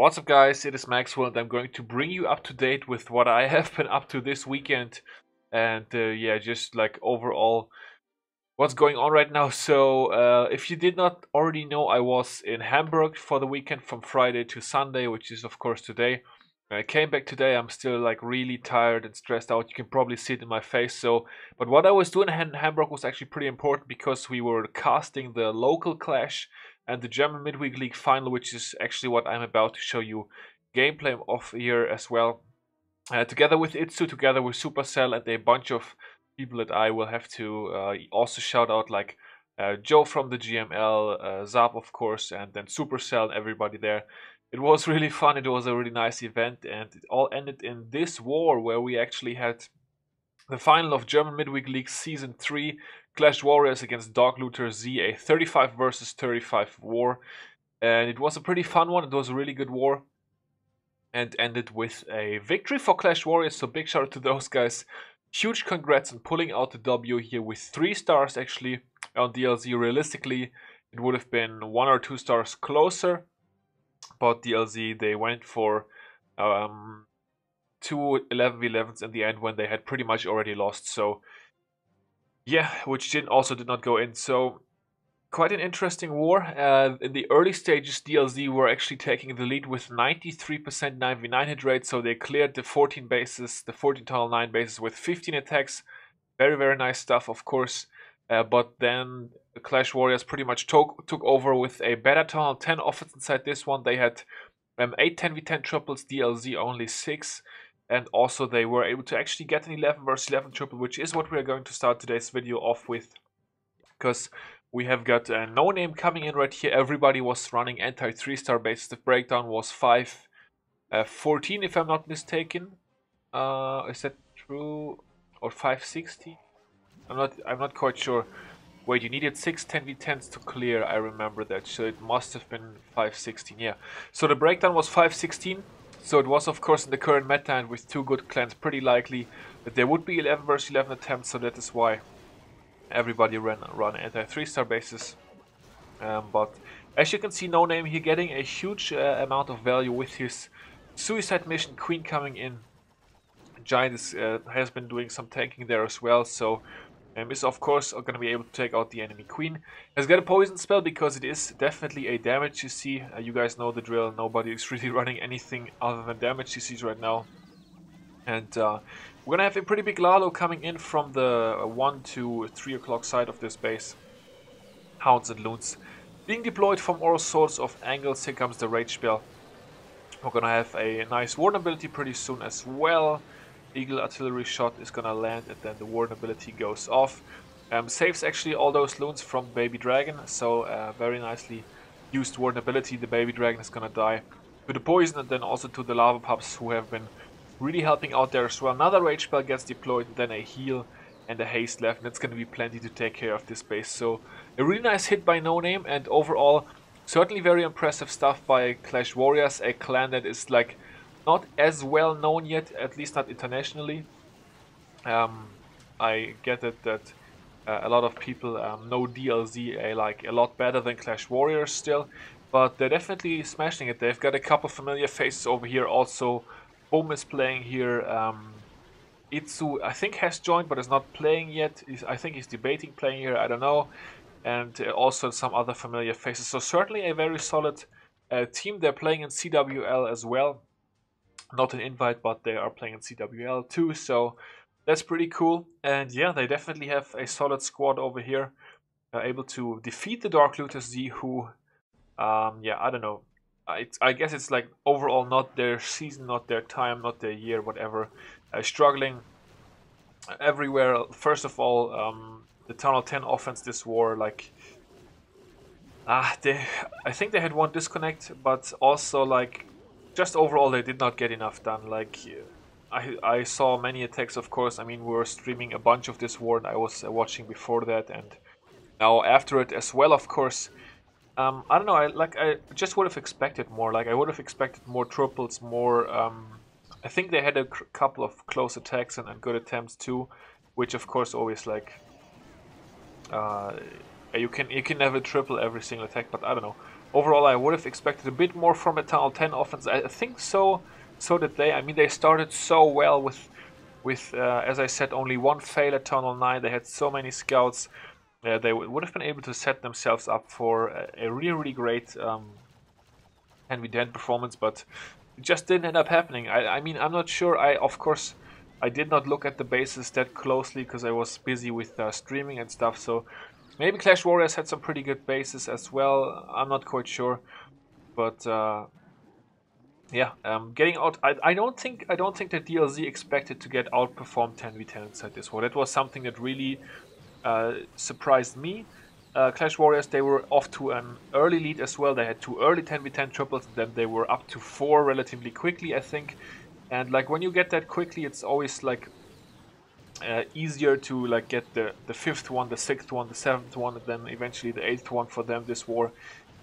What's up, guys? It is Maxwell, and I'm going to bring you up to date with what I have been up to this weekend, and yeah, just like overall what's going on right now. So, if you did not already know, I was in Hamburg for the weekend from Friday to Sunday, which is of course today. I came back today. I'm still like really tired and stressed out. You can probably see it in my face. So, but what I was doing in Hamburg was actually pretty important because we were casting the local clash and the German Midweek League final, which is actually what I'm about to show you gameplay of here as well. Together with Itsu, together with Supercell, and a bunch of people that I will have to also shout out, like Joe from the GML, Zap of course, and then Supercell and everybody there. It was really fun. It was a really nice event, and it all ended in this war where we actually had the final of German Midweek League Season 3, Clash Warriors against Dog Looter Z, a 35 versus 35 war. And it was a pretty fun one. It was a really good war, and ended with a victory for Clash Warriors, so big shout out to those guys. Huge congrats on pulling out the W here with 3 stars actually on DLZ. Realistically, it would have been 1 or 2 stars closer, but DLZ, they went for 2 11v11s in the end when they had pretty much already lost. So yeah, which also did not go in. So quite an interesting war. In the early stages, DLZ were actually taking the lead with 93% 9v9 hit rate, so they cleared the 14 bases, the 14 tunnel 9 bases with 15 attacks. Very, very nice stuff, of course. But then the Clash Warriors pretty much took over with a better tunnel 10 offense inside this one. They had 8 10v10 triples, DLZ only 6. And also they were able to actually get an 11 versus 11 triple, which is what we are going to start today's video off with. Because we have got a No Name coming in right here. Everybody was running anti 3-star bases. The breakdown was 514 if I'm not mistaken. Is that true? Or 560? I'm not quite sure. Wait, you needed 6 10v10s to clear. I remember that, so it must have been 516. Yeah. So the breakdown was 516. So it was of course in the current meta, and with 2 good clans, pretty likely that there would be 11 versus 11 attempts. So that is why everybody run anti 3-star bases. But as you can see, No Name here getting a huge amount of value with his suicide mission Queen coming in. Giant has been doing some tanking there as well, so is of course going to be able to take out the enemy Queen. Has got a poison spell because it is definitely a damage CC. You guys know the drill. Nobody is really running anything other than damage CCs right now. And we're going to have a pretty big Lalo coming in from the 1 to 3 o'clock side of this base. Hounds and Loons being deployed from all sorts of angles. Here comes the Rage spell. We're going to have a nice Warden ability pretty soon as well. Eagle artillery shot is gonna land, and then the Warden ability goes off. Saves actually all those loons from Baby Dragon, so very nicely used Warden ability. The Baby Dragon is gonna die to the poison, and then also to the Lava Pups, who have been really helping out there as well. Another Rage spell gets deployed, then a heal and a haste left, and it's gonna be plenty to take care of this base. So a really nice hit by No Name, and overall certainly very impressive stuff by Clash Warriors, a clan that is like not as well known yet, at least not internationally. I get it that a lot of people know DLZ like a lot better than Clash Warriors still, but they're definitely smashing it. They've got a couple familiar faces over here. Also, Boom is playing here. Itsu, I think, has joined but is not playing yet. I think he's debating playing here. I don't know. And also some other familiar faces. So certainly a very solid team. They're playing in CWL as well. Not an invite, but they are playing in CWL too, so that's pretty cool. And yeah, they definitely have a solid squad over here, able to defeat the Dark Looter Z, who, yeah, I don't know. I guess it's like overall not their season, not their time, not their year, whatever. Struggling everywhere. First of all, the Tunnel 10 offense this war, like, I think they had one disconnect, but also like, just overall they did not get enough done. Like, I saw many attacks, of course. I mean, we were streaming a bunch of this war, and I was watching before that, and now after it as well, of course. I don't know, I just would have expected more. Like, I would have expected more triples, more. I think they had a couple of close attacks and good attempts too, which of course always like you can never triple every single attack, but I don't know. overall I would have expected a bit more from a Tunnel 10 offense. I think so did they. I mean, they started so well with as I said, only one fail at Tunnel 9. They had so many scouts. They would have been able to set themselves up for a really great 10v10 performance, but it just didn't end up happening. I mean, I'm not sure. Of course, I did not look at the bases that closely because I was busy with streaming and stuff, so maybe Clash Warriors had some pretty good bases as well. I'm not quite sure, but yeah, getting out. I don't think that DLZ expected to get outperformed 10v10 inside this war. That was something that really surprised me. Clash Warriors, they were off to an early lead as well. They had 2 early 10v10 triples, and then they were up to 4 relatively quickly, I think. And like when you get that quickly, it's always like easier to like get the 5th one, the 6th one, the 7th one, and then eventually the 8th one for them this war,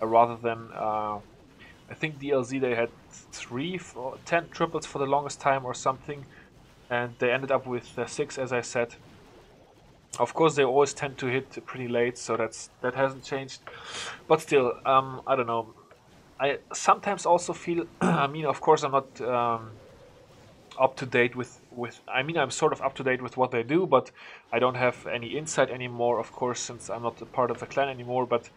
rather than I think DLZ, they had 10 triples for the longest time or something, and they ended up with 6, as I said. Of course, they always tend to hit pretty late, so that hasn't changed. But still, I don't know. I sometimes also feel, I mean, of course, I'm not up to date with. I mean, I'm sort of up to date with what they do, but I don't have any insight anymore, of course, since I'm not a part of the clan anymore. But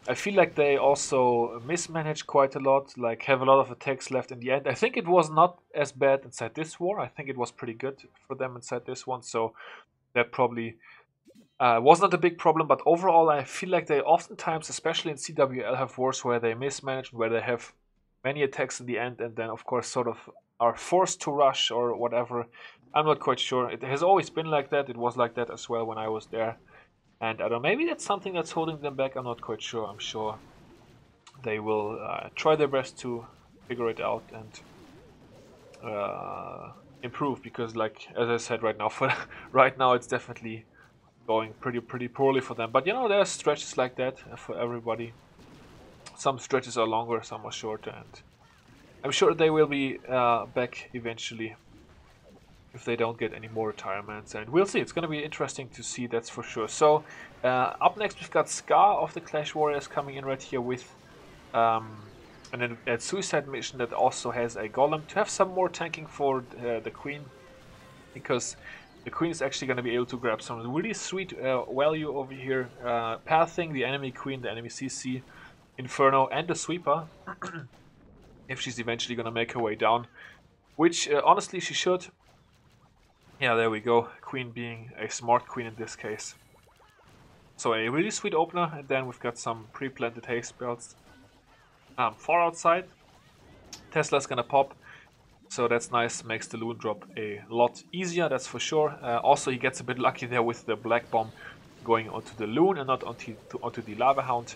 I feel like they also mismanage quite a lot, like have a lot of attacks left in the end. I think it was not as bad inside this war. I think it was pretty good for them inside this one, so that probably was not a big problem. But overall, I feel like they oftentimes, especially in CWL, have wars where they mismanage, where they have many attacks in the end, and then of course sort of are forced to rush or whatever. I'm not quite sure. It has always been like that. It was like that as well when I was there. And I don't know, maybe that's something that's holding them back. I'm not quite sure. I'm sure they will try their best to figure it out and improve, because, like as I said, right now it's definitely going pretty poorly for them. But you know, there are stretches like that for everybody. Some stretches are longer, some are shorter, and I'm sure they will be back eventually if they don't get any more retirements, and we'll see. It's going to be interesting to see, that's for sure. So up next we've got Scar of the Clash Warriors coming in right here with a suicide mission that also has a golem to have some more tanking for the queen, because the queen is actually going to be able to grab some really sweet value over here, pathing the enemy queen, the enemy CC, Inferno, and the sweeper if she's eventually going to make her way down, which honestly she should. Yeah, there we go. Queen being a smart queen in this case. So a really sweet opener, and then we've got some pre-planted haste spells far outside. Tesla's gonna pop, so that's nice. Makes the loon drop a lot easier, that's for sure. Also, he gets a bit lucky there with the black bomb going onto the loon and not onto the lava hound.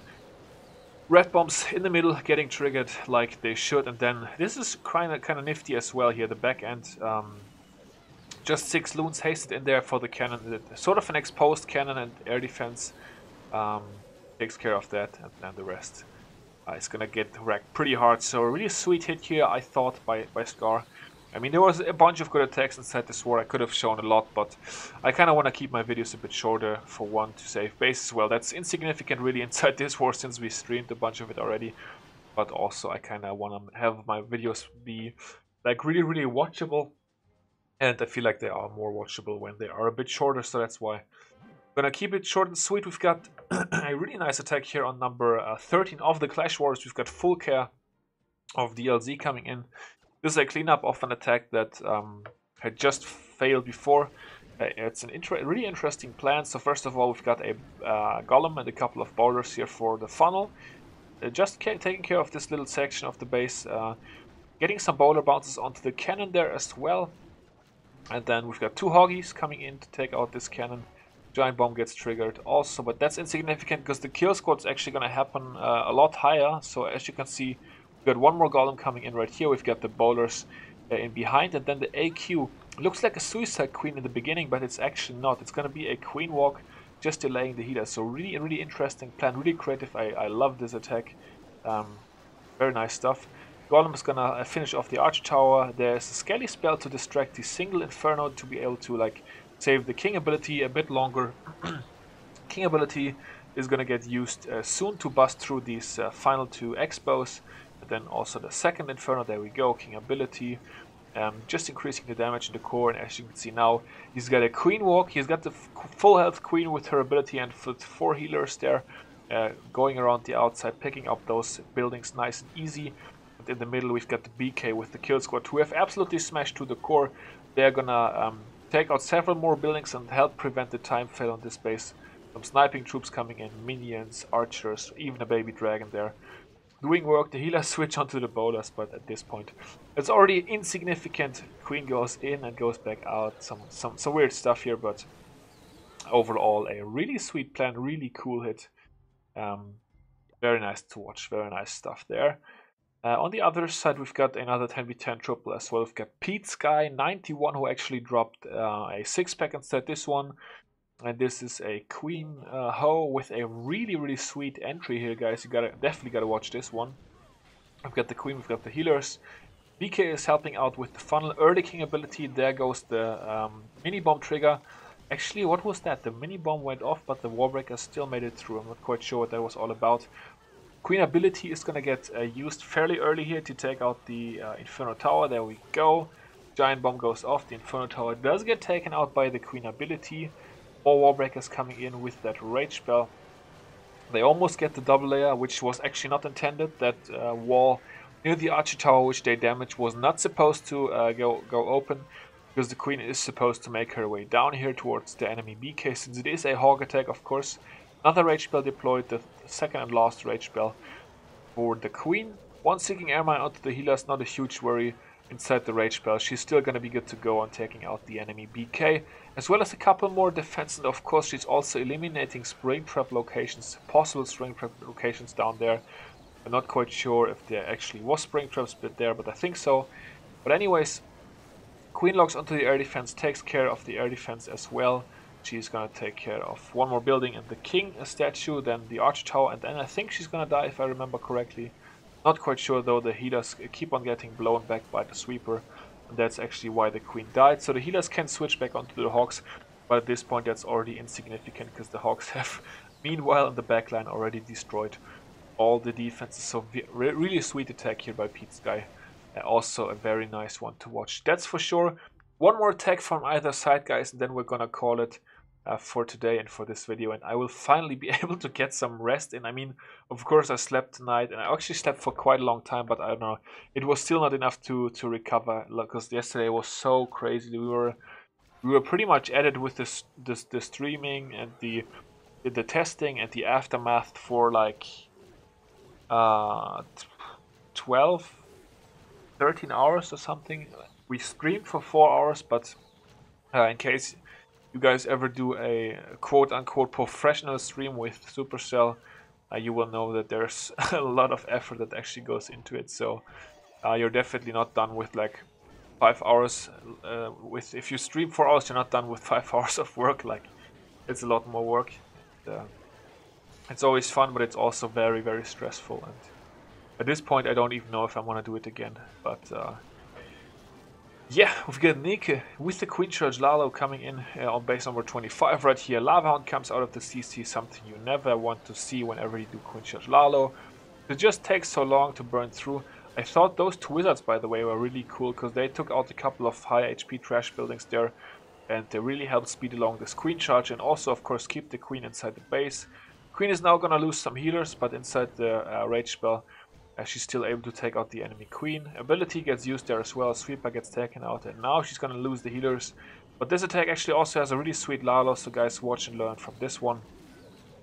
Red bombs in the middle getting triggered like they should, and then this is kind of nifty as well here. The back end. Just 6 loons hasted in there for the cannon. Sort of an exposed cannon and air defense takes care of that, and then the rest is gonna get wrecked pretty hard. So a really sweet hit here, I thought, by Scar. I mean, there was a bunch of good attacks inside this war. I could have shown a lot, but I kind of want to keep my videos a bit shorter, for one, to save base as well. That's insignificant really inside this war, since we streamed a bunch of it already. But also I kind of want to have my videos be like really watchable. And I feel like they are more watchable when they are a bit shorter, so that's why I'm gonna keep it short and sweet. We've got a really nice attack here on number 13 of the Clash Wars. We've got full care of DLZ coming in. This is a cleanup of an attack that had just failed before. It's an really interesting plan. So first of all, we've got a golem and a couple of boulders here for the funnel. Just taking care of this little section of the base. Getting some boulder bounces onto the cannon there as well. And then we've got 2 hoggies coming in to take out this cannon. Giant bomb gets triggered also, but that's insignificant because the kill squad's actually going to happen a lot higher. So as you can see, we've got 1 more golem coming in right here. We've got the bowlers in behind, and then the AQ looks like a suicide queen in the beginning, but it's actually not. It's going to be a queen walk, just delaying the healer. So really interesting plan, really creative. I love this attack. Very nice stuff. Golem is gonna finish off the archer tower. There's a scaly spell to distract the single Inferno to be able to like save the king ability a bit longer. King ability is going to get used soon to bust through these final 2 Expos. And then also the second Inferno, there we go, King ability. Just increasing the damage in the core, and as you can see now, he's got a Queen Walk, he's got the full health Queen with her ability and 4 healers there, going around the outside, picking up those buildings nice and easy. And in the middle we've got the BK with the Kill Squad, who have absolutely smashed to the core. They're gonna take out several more buildings and help prevent the time fail on this base. Some sniping troops coming in, minions, archers, even a baby dragon there. Doing work, the healers switch onto the bowlers, but at this point it's already insignificant. Queen goes in and goes back out. Some weird stuff here, but overall a really sweet plan, really cool hit. Very nice to watch, very nice stuff there. On the other side, we've got another 10v10 triple as well. We've got Pete Sky 91, who actually dropped a 6-pack instead this one. And this is a Queen Ho with a really sweet entry here, guys. You definitely gotta watch this one. We've got the Queen, we've got the healers. BK is helping out with the funnel early king ability. There goes the mini bomb trigger. Actually, what was that? The mini bomb went off, but the warbreaker still made it through. I'm not quite sure what that was all about. Queen ability is gonna get used fairly early here to take out the Inferno Tower. There we go. Giant bomb goes off. The Inferno Tower does get taken out by the Queen ability. 4 warbreakers coming in with that rage spell. They almost get the double layer, which was actually not intended. That wall near the archer tower, which they damaged, was not supposed to go open, because the queen is supposed to make her way down here towards the enemy BK, since it is a hog attack, of course. Another rage spell deployed, the second and last rage spell for the queen. One seeking airmine onto the healers, not a huge worry. Inside the rage spell, she's still going to be good to go on taking out the enemy BK, as well as a couple more defense, and of course she's also eliminating Springtrap locations, possible Springtrap locations down there. I'm not quite sure if there actually was Springtraps there, but I think so. But anyways, Queen logs onto the air defense, takes care of the air defense as well. She's going to take care of one more building and the king statue, then the archer tower, and then I think she's going to die if I remember correctly. Not quite sure though, the healers keep on getting blown back by the sweeper, and that's actually why the queen died. So the healers can switch back onto the hogs, but at this point that's already insignificant, because the hogs have meanwhile in the backline already destroyed all the defenses. So really sweet attack here by Pete Sky. Also a very nice one to watch, that's for sure. One more attack from either side, guys, and then we're gonna call it for today and for this video, and I will finally be able to get some rest in. I mean, of course I slept tonight, and I actually slept for quite a long time, but I don't know, it was still not enough to recover, because yesterday was so crazy. We were pretty much at it with the streaming and the testing and the aftermath for like 12 13 hours or something. We streamed for 4 hours, but in case you guys ever do a quote-unquote professional stream with Supercell, you will know that there's a lot of effort that actually goes into it. So you're definitely not done with like 5 hours. If you stream 4 hours, you're not done with 5 hours of work. Like, it's a lot more work. It's always fun, but it's also very stressful. And at this point, I don't even know if I want to do it again. But yeah, we've got Nike with the Queen Charge Lalo coming in on base number 25 right here. Lava Hound comes out of the CC, something you never want to see whenever you do Queen Charge Lalo. It just takes so long to burn through. I thought those 2 wizards, by the way, were really cool, because they took out a couple of high HP trash buildings there, and they really helped speed along this Queen Charge, and also, of course, keep the Queen inside the base. Queen is now gonna lose some healers, but inside the rage spell, she's still able to take out the enemy queen. Ability gets used there as well. Sweeper gets taken out, and now she's gonna lose the healers. But this attack actually also has a really sweet Lalo, so guys, watch and learn from this one.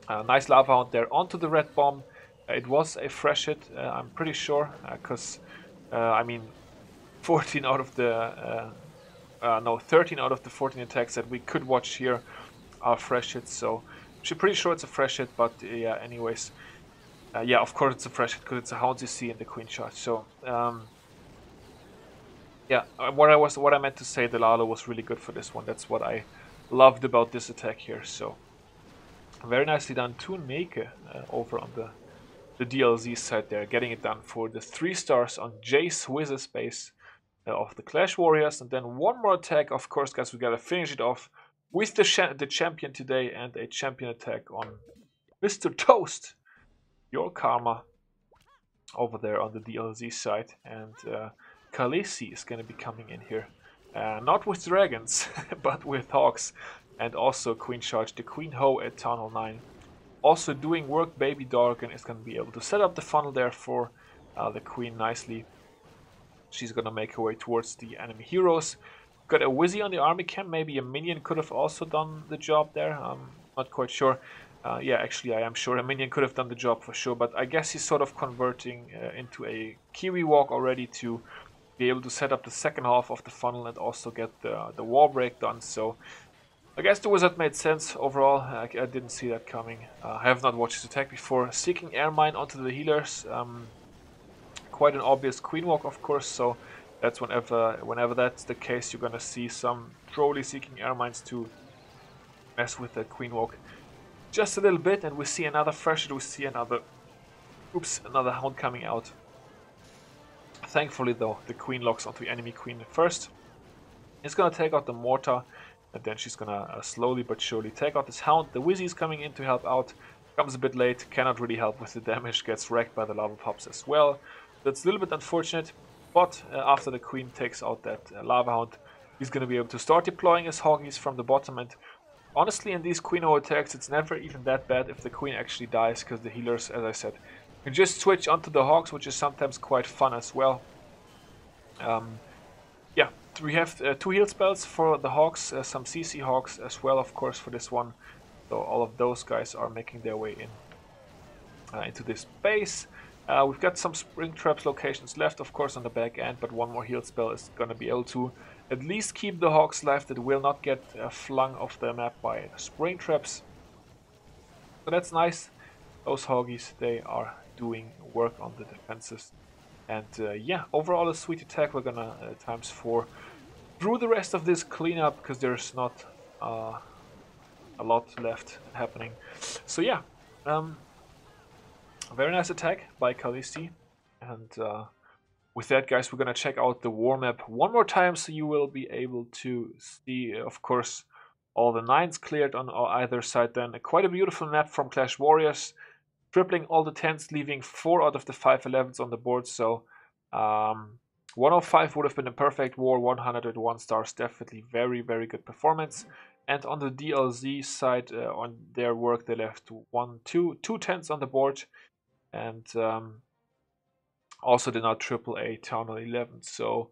Nice Lava Hound there onto the red bomb. It was a fresh hit, I'm pretty sure, because I mean, 14 out of the no, 13 out of the 14 attacks that we could watch here are fresh hits. So I'm pretty sure it's a fresh hit, but yeah, anyways. Yeah, of course it's a fresh hit, because it's a Hound CC and the Queen Charge. So yeah, what I meant to say, the Lalo was really good for this one. That's what I loved about this attack here. So very nicely done to Neke over on the DLZ side there, getting it done for the 3 stars on Jace Wiz's base of the Clash Warriors. And then one more attack, of course, guys, we gotta finish it off with the champion today, and a champion attack on Mr. Toast, your karma over there on the DLZ side, and Khaleesi is going to be coming in here. Not with dragons, but with hawks, and also Queen Charge, the Queen Ho at Town Hall 9. Also doing work, Baby Darken is going to be able to set up the funnel there for the Queen nicely. She's going to make her way towards the enemy heroes. Got a Wizzy on the army camp, maybe a minion could have also done the job there, I'm not quite sure. Yeah, actually I am sure a minion could have done the job for sure, but I guess he's sort of converting into a Kiwi walk already to be able to set up the second half of the funnel and also get the wall break done, so I guess the wizard made sense overall. I didn't see that coming. I have not watched his attack before. Seeking air mine onto the healers. Quite an obvious queen walk, of course, so that's whenever that's the case, you're gonna see some trolly seeking air mines to mess with that queen walk just a little bit, and we see another freshet, we see another hound coming out. Thankfully though, the queen locks onto the enemy queen first. It's gonna take out the mortar, and then she's gonna slowly but surely take out this hound. The Wizzy is coming in to help out, comes a bit late, cannot really help with the damage, gets wrecked by the lava pops as well. That's a little bit unfortunate, but after the queen takes out that lava hound, he's gonna be able to start deploying his hoggies from the bottom, and honestly in these queen attacks it's never even that bad if the queen actually dies, because the healers, as I said, can just switch onto the hogs, which is sometimes quite fun as well. Yeah, we have 2 heal spells for the hogs, some CC hogs as well, of course, for this one. So all of those guys are making their way in into this base. We've got some spring traps locations left, of course, on the back end, but one more heal spell is going to be able to at least keep the hogs alive that will not get flung off the map by spring traps. So that's nice. Those hoggies, they are doing work on the defenses. And yeah, overall a sweet attack. We're gonna times 4 through the rest of this cleanup, because there's not a lot left happening. So yeah, very nice attack by Khaleesi. And with that, guys, we're gonna check out the war map one more time, so you will be able to see, of course, all the 9s cleared on either side. Then quite a beautiful map from Clash Warriors, tripling all the 10s, leaving 4 out of the 5 11s on the board. So 105 would have been a perfect war. 100 at 1 stars, definitely very, very good performance. And on the DLZ side, on their work, they left 2 10s on the board, and also did not triple a Town Hall 11. So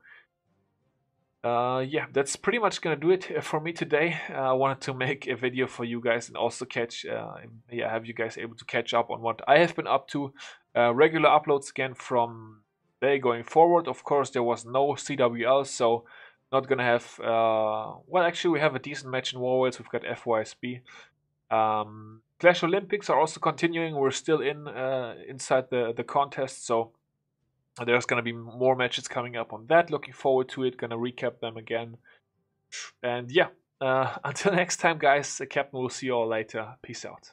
yeah, that's pretty much gonna do it for me today. I wanted to make a video for you guys and also have you guys able to catch up on what I have been up to. Regular uploads again from day going forward. Of course, there was no CWL, so not gonna have. Well, actually, we have a decent match in Warworlds. We've got FYSB. Clash Olympics are also continuing. We're still inside the contest, so there's going to be more matches coming up on that. Looking forward to it. Going to recap them again. And yeah, until next time, guys, Captain will see you all later. Peace out.